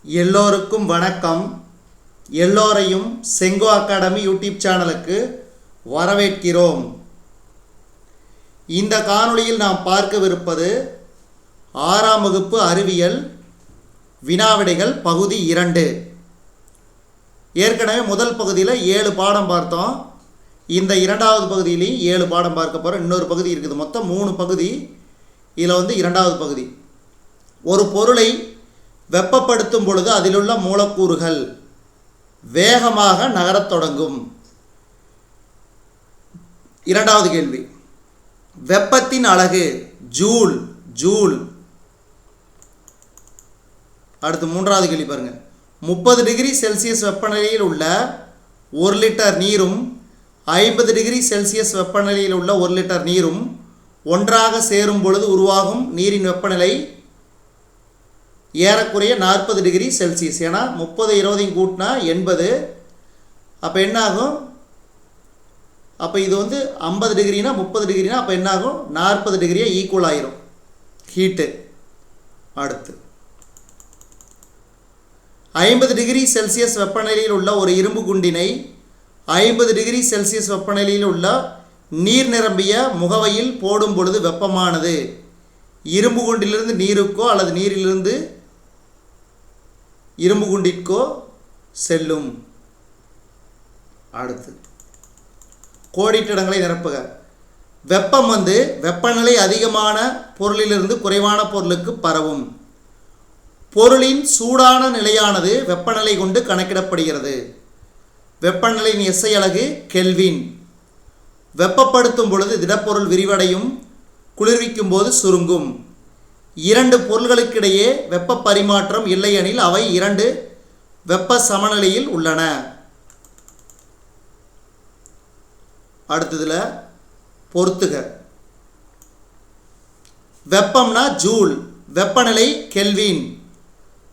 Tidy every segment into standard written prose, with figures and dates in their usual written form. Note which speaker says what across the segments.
Speaker 1: எல்லோருக்கும் வணக்கம். எல்லோரையும் செங்கோ அகாடமி யூடியூப் சேனலுக்கு வரவேற்கிறோம். இந்த காணொளியில் நாம் பார்க்கவிருப்பது 6ஆம் வகுப்பு அறிவியல் வினாவிடைகள் பகுதி 2. ஏற்கனவே முதல் பகுதியில் 7 பாடம் பார்த்தோம். இந்த 2வது பகுதியிலையும் 7 பாடம் பார்க்க போகிறோம். இன்னொரு பகுதி இருக்குது. மொத்தம் 3 பகுதி. இதில் 2வது பகுதி. ஒரு பொருளை வெப்பப்படுத்தும் பொழுது அதிலுள்ள மூலக்கூறுகள் வேகமாக நகரத் தொடங்கும். 2வது கேள்வி, வெப்பத்தின் அலகு ஜூல். ஜூல். அடுத்து 3வது கேள்வி பாருங்க. 30 டிகிரி செல்சியஸ் வெப்பநிலையில் உள்ள 1 லிட்டர் நீரும் 50 டிகிரி செல்சியஸ் வெப்பநிலையில் உள்ள 1 லிட்டர் நீரும் ஒன்றாக சேரும் பொழுது உருவாகும் நீரின் வெப்பநிலை ஏறக்குறைய 40 டிகிரி செல்சியஸ். ஏன்னா 30 20 கூட்டினா 80. அப்போ என்ன ஆகும்? அப்போ இது 50 டிகிரினா 30 டிகிரினா அப்போ என்ன ஆகும்? 40 டிகிரியாக ஈக்குவல் ஆயிரும் ஹீட்டு. அடுத்து 50 டிகிரி செல்சியஸ் வெப்பநிலையில் உள்ள ஒரு இரும்பு குண்டினை 50 டிகிரி செல்சியஸ் வெப்பநிலையில் உள்ள நீர் நிரம்பிய முகவையில் போடும் பொழுது வெப்பமானது இரும்பு குண்டிலிருந்து நீருக்கோ அல்லது நீரிலிருந்து இரும்பு குண்டிற்கோ செல்லும். அடுத்து கோடிட்ட இடங்களை நிரப்புக. வெப்பம் வெப்பநிலை அதிகமான பொருளிலிருந்து குறைவான பொருளுக்கு பரவும். பொருளின் சூடான நிலையானது வெப்பநிலை கொண்டு கணக்கிடப்படுகிறது. வெப்பநிலையின் எஸ்ஐ அலகு கெல்வின். வெப்பப்படுத்தும் பொழுது திடப்பொருள் விரிவடையும், குளிர்விக்கும் போது சுருங்கும். 2 பொருள்களுக்கிடையே வெப்ப பரிமாற்றம் இல்லையெனில் அவை 2 வெப்ப சமநிலையில் உள்ளன. அடுத்ததுல பொறுத்துக. வெப்பம்னா ஜூல், வெப்பநிலை கெல்வின்,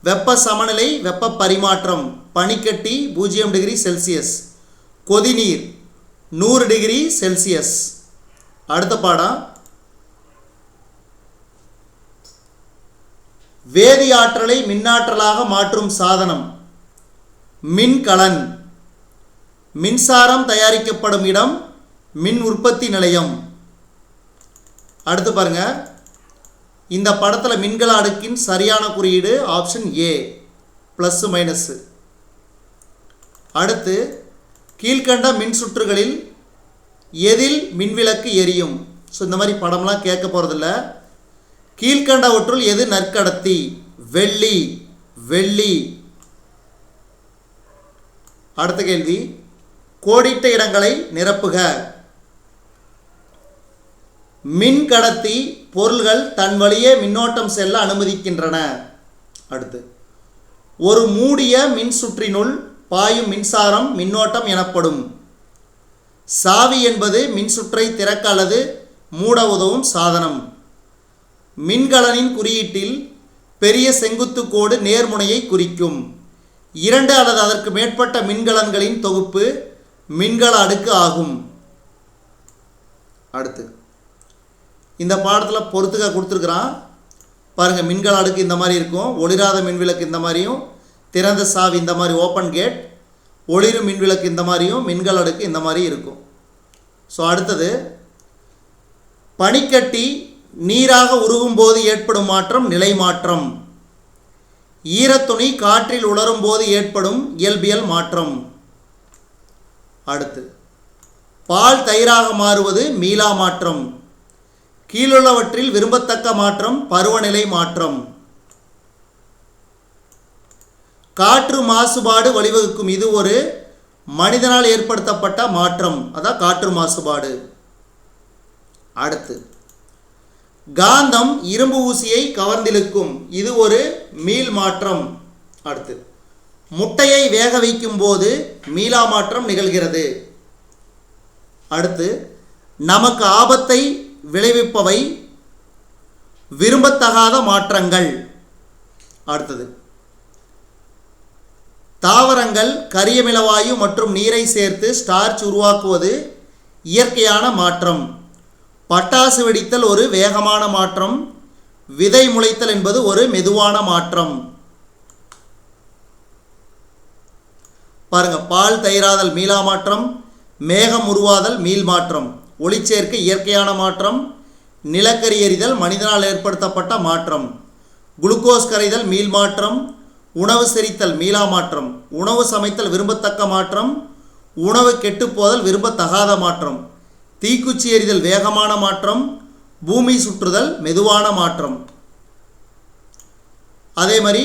Speaker 1: வெப்ப சமநிலை வெப்ப பரிமாற்றம் பனிக்கட்டி 0 டிகிரி செல்சியஸ், கொதிநீர் 100 டிகிரி செல்சியஸ். அடுத்த பாடம் வேதி ஆற்றலை மின்னாற்றலாக மாற்றும் சாதனம் மின்கலன். மின்சாரம் தயாரிக்கப்படும் இடம் மின் உற்பத்தி நிலையம். அடுத்து பாருங்க, இந்த படத்தில் மின்கல அடுக்கின் சரியான குறியீடு ஆப்ஷன் ஏ ப்ளஸ் மைனஸ். அடுத்து கீழ்கண்ட மின் சுற்றுகளில் எதில் மின்விளக்கு எரியும்? ஸோ இந்த மாதிரி படம்லாம் கேட்க போகிறதில்ல. கீழ்கண்டவற்றுள் எது நற்கடத்தி? வெள்ளி. வெள்ளி. அடுத்த கேள்வி, கோடிட்ட இடங்களை நிரப்புக. மின் கடத்தி பொருள்கள் தன் வழியே மின்னோட்டம் செல்ல அனுமதிக்கின்றன. அடுத்து ஒரு மூடிய மின் சுற்றினுள் பாயும் மின்சாரம் மின்னோட்டம் எனப்படும். சாவி என்பது மின் சுற்றை திறக்க அல்லது மூட உதவும் சாதனம். மின்கலனின் குறியீட்டில் பெரிய செங்குத்து கோடு நேர்முனையை குறிக்கும். 2 அல்லது அதற்கு மேற்பட்ட மின்கலன்களின் தொகுப்பு மின்கல அடுக்கு ஆகும். அடுத்து இந்த பாடத்தில் பொறுத்துக்க கொடுத்துருக்குறான் பாருங்க. மின்கல அடுக்கு இந்த மாதிரி இருக்கும். ஒளிராத மின்விளக்கு இந்த மாதிரியும், திறந்த சாவி இந்த மாதிரி ஓப்பன் கேட், ஒளிரும் மின்விளக்கு இந்த மாதிரியும், மின்கல அடுக்கு இந்த மாதிரி இருக்கும். ஸோ அடுத்தது பனிக்கட்டி நீராக உருகும் போது ஏற்படும் மாற்றம் நிலை மாற்றம். ஈரத்துணி காற்றில் உலரும் போது ஏற்படும் இயல்பியல் மாற்றம். அடுத்து பால் தயிராக மாறுவது மீளா மாற்றம். கீழுள்ளவற்றில் விரும்பத்தக்க மாற்றம் பருவநிலை மாற்றம். காற்று மாசுபாடு வழிவகுக்கும். இது ஒரு மனிதனால் ஏற்படுத்தப்பட்ட மாற்றம், அதான் காற்று மாசுபாடு. அடுத்து காந்தம் இரும்பு ஊசியை கவர்ந்திழுக்கும். இது ஒரு மீள் மாற்றம். அடுத்து முட்டையை வேக வைக்கும் போது மீளா மாற்றம் நிகழ்கிறது. அடுத்து நமக்கு ஆபத்தை விளைவிப்பவை விரும்பத்தகாத மாற்றங்கள். அடுத்தது தாவரங்கள் கரியமிலவாயு மற்றும் நீரை சேர்த்து ஸ்டார்ச் உருவாக்குவது இயற்கையான மாற்றம். பட்டாசு வெடித்தல் ஒரு வேகமான மாற்றம். விதை முளைத்தல் என்பது ஒரு மெதுவான மாற்றம். பாருங்க, பால் தயிராதல் மீளா மாற்றம், மேகம் உருவாதல் மீள் மாற்றம், ஒளிச்சேர்க்கை இயற்கையான மாற்றம், நிலக்கரி எறிதல் மனிதனால் ஏற்படுத்தப்பட்ட மாற்றம், குளுக்கோஸ் கரைதல் மீள் மாற்றம், உணவு செரித்தல் மீளா மாற்றம், உணவு சமைத்தல் விரும்பத்தக்க மாற்றம், உணவு கெட்டுப்போதல் விரும்பத்தகாத மாற்றம், தீக்குச்சி எறிதல் வேகமான மாற்றம், பூமி சுற்றுதல் மெதுவான மாற்றம். அதே மாதிரி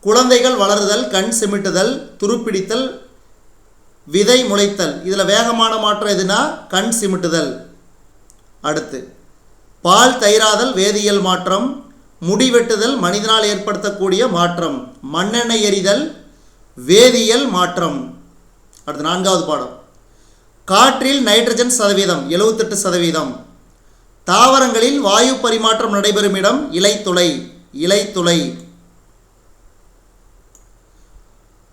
Speaker 1: குழந்தைகள் வளருதல், கண் சிமிட்டுதல், துருப்பிடித்தல், விதை முளைத்தல். இதில் வேகமான மாற்றம் எதுனா கண் சிமிட்டுதல். அடுத்து பால் தயிராதல் வேதியியல் மாற்றம், முடி வெட்டுதல் மனிதனால் ஏற்படுத்தக்கூடிய மாற்றம், மண்ணெண்ணெய் எரிதல் வேதியியல் மாற்றம். அடுத்து 4வது பாடம், காற்றில் நைட்ரஜன் சதவீதம் 78%. தாவரங்களில் வாயு பரிமாற்றம் நடைபெறும் இடம் இலைத்துளை. இலைத்துளை.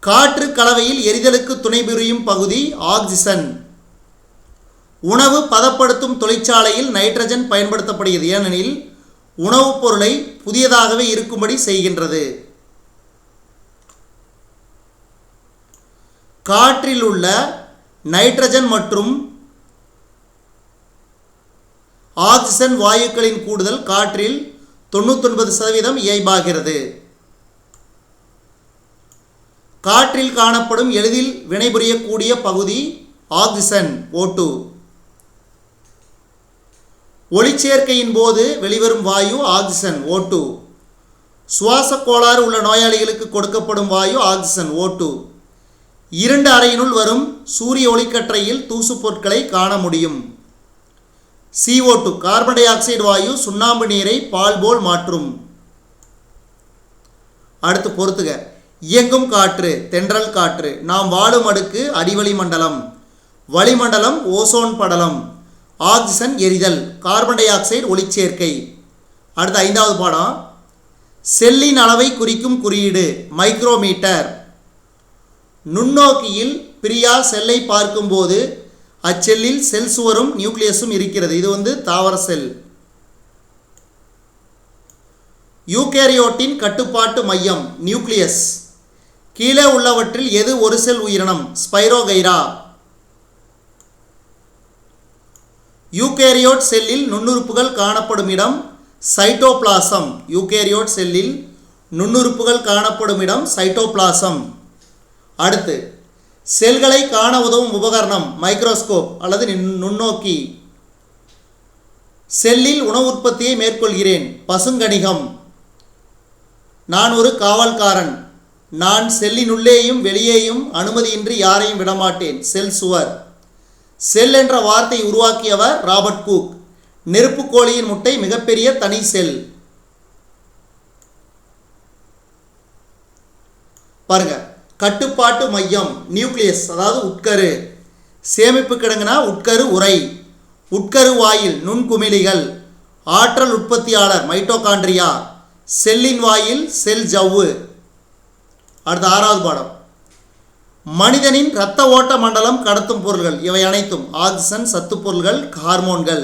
Speaker 1: காற்று கலவையில் எரிதலுக்கு துணை புரியும் பகுதி ஆக்சிஜன். உணவு பதப்படுத்தும் தொழிற்சாலையில் நைட்ரஜன் பயன்படுத்தப்படுகிறது, ஏனெனில் உணவுப் பொருளை புதியதாகவே இருக்கும்படி செய்கின்றது. காற்றில் உள்ள நைட்ரஜன் மற்றும் ஆக்சிஜன் வாயுக்களின் கூடுதல் காற்றில் 99% இயல்பாகிறது. காற்றில் காணப்படும் எளிதில் வினைபுரியக்கூடிய பகுதி ஆக்சிஜன் O2. ஒளிச்சேர்க்கையின் போது வெளிவரும் வாயு ஆக்சிஜன் O2. சுவாச கோளாறு உள்ள நோயாளிகளுக்கு கொடுக்கப்படும் வாயு ஆக்சிஜன் O2. இருண்ட அறையினுள் வரும் சூரிய ஒளிக்கற்றையில் தூசு பொருட்களை காண முடியும். CO2 கார்பன் டை ஆக்சைடு வாயு சுண்ணாம்பு நீரை பால் போல் மாற்றும். அடுத்து பொறுத்துக. இயங்கும் காற்று தென்றல் காற்று. நாம் வாழும் அடுக்கு அடிவளி மண்டலம். வளிமண்டலம் ஓசோன் படலம். ஆக்சிஜன் எரிதல், கார்பன் டை ஆக்சைடு ஒளிச்சேர்க்கை. அடுத்த 5வது பாடம், செல்லின் அளவை குறிக்கும் குறியீடு மைக்ரோமீட்டர். நுண்ணோக்கியில் பிரியா செல்லை பார்க்கும்போது அச்செல்லில் செல் சுவரும் நியூக்ளியஸும் இருக்கிறது. இது தாவர செல். யூகேரியோட்டின் கட்டுப்பாட்டு மையம் நியூக்ளியஸ். கீழே உள்ளவற்றில் எது ஒரு செல் உயிரினம்? ஸ்பைரோகைரா. யூகேரியோட் செல்லில் நுண்ணுறுப்புகள் காணப்படும் இடம் சைட்டோபிளாசம். யூகேரியோட் செல்லில் நுண்ணுறுப்புகள் காணப்படும் இடம் சைட்டோபிளாசம். அடுத்து செல்களை காண உதவும் உபகரணம் மைக்ரோஸ்கோப் அல்லது நுண்ணோக்கி. செல்லில் உணவு உற்பத்தியை மேற்கொள்கிறேன் பசுங்கணிகம். நான் ஒரு காவல்காரன். நான் செல்லினுள்ளேயும் வெளியேயும் அனுமதியின்றி யாரையும் விடமாட்டேன். செல் சுவர். செல் என்ற வார்த்தை உருவாக்கியவர் ராபர்ட் கூக். நெருப்புக்கோழியின் முட்டை மிகப்பெரிய தனி செல். பாருங்க, கட்டுப்பாட்டு மையம் நியூக்ளியஸ், அதாவது உட்கரு. சேமிப்பு கிடங்குனா உட்கரு உறை. உட்கரு வாயில் நுண்குமிழிகள். ஆற்றல் உற்பத்தியாளர் மைட்டோகாண்ட்ரியா. செல்லின் வாயில் செல் ஜவ்வு. அடுத்த 6வது பாடம், மனிதனின் இரத்த ஓட்ட மண்டலம் கடத்தும் பொருள்கள். இவை அனைத்தும் ஆக்சிஜன், சத்து பொருள்கள், ஹார்மோன்கள்.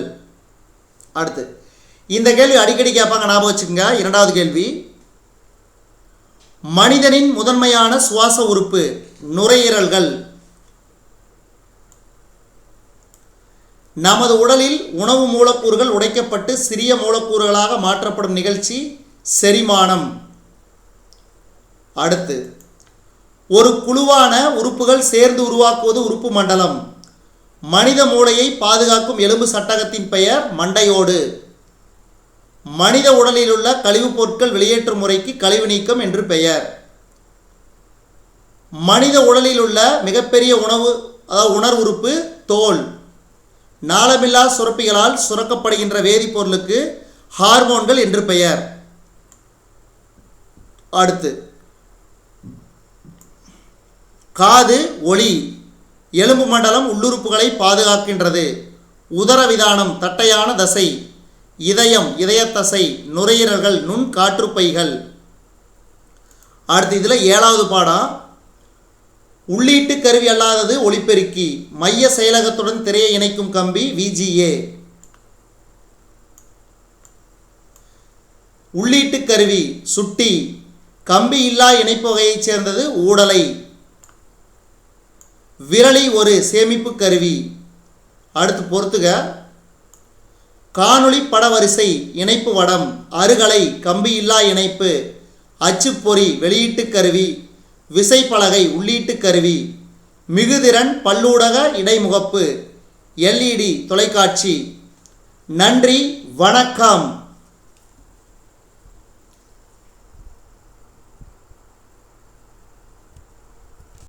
Speaker 1: அடுத்து இந்த கேள்வி அடிக்கடி கேட்பாங்க, ஞாபகம் வச்சுக்கோங்க. 2வது கேள்வி, மனிதனின் முதன்மையான சுவாச உறுப்பு நுரையீரல்கள். நமது உடலில் உணவு மூலக்கூறுகள் உடைக்கப்பட்டு சிறிய மூலக்கூறுகளாக மாற்றப்படும் நிகழ்ச்சி செரிமானம். அடுத்து ஒரு குழுவான உறுப்புகள் சேர்ந்து உருவாக்குவது உறுப்பு மண்டலம். மனித மூளையை பாதுகாக்கும் எலும்பு சட்டகத்தின் பெயர் மண்டையோடு. மனித உடலில் உள்ள கழிவுப் பொருட்கள் வெளியேற்றும் முறைக்கு கழிவு நீக்கம் என்று பெயர். மனித உடலில் உள்ள மிகப்பெரிய உணர் உறுப்பு தோல். நாளமில்லா சுரப்பிகளால் சுரக்கப்படுகின்ற வேதிப்பொருளுக்கு ஹார்மோன்கள் என்று பெயர். அடுத்து காது ஒளி. எலும்பு மண்டலம் உள்ளுறுப்புகளை பாதுகாக்கின்றது. உதரவிதானம் தட்டையான தசை. இதயம் இதயத்தசை. நுரையீரல்கள் நுண் காற்றுப்பைகள். அடுத்து இதில் 7வது பாடம், உள்ளீட்டு கருவி அல்லாதது ஒளிப்பெருக்கி. மைய செயலகத்துடன் திரையை இணைக்கும் கம்பி VGA. உள்ளீட்டு கருவி சுட்டி. கம்பி இல்லா இணைப்பு வகையைச் சேர்ந்தது ஊடலை. விரலி ஒரு சேமிப்பு கருவி. அடுத்து பொறுத்துக. காணொளி படவரிசை இணைப்பு வடம், அருகலை கம்பியில்லா இணைப்பு, அச்சுப்பொறி வெளியீட்டு கருவி, விசைப்பலகை உள்ளீட்டு கருவி, மிகுதிறன் பல்லூடக இடைமுகப்பு, LED தொலைக்காட்சி. நன்றி, வணக்கம்.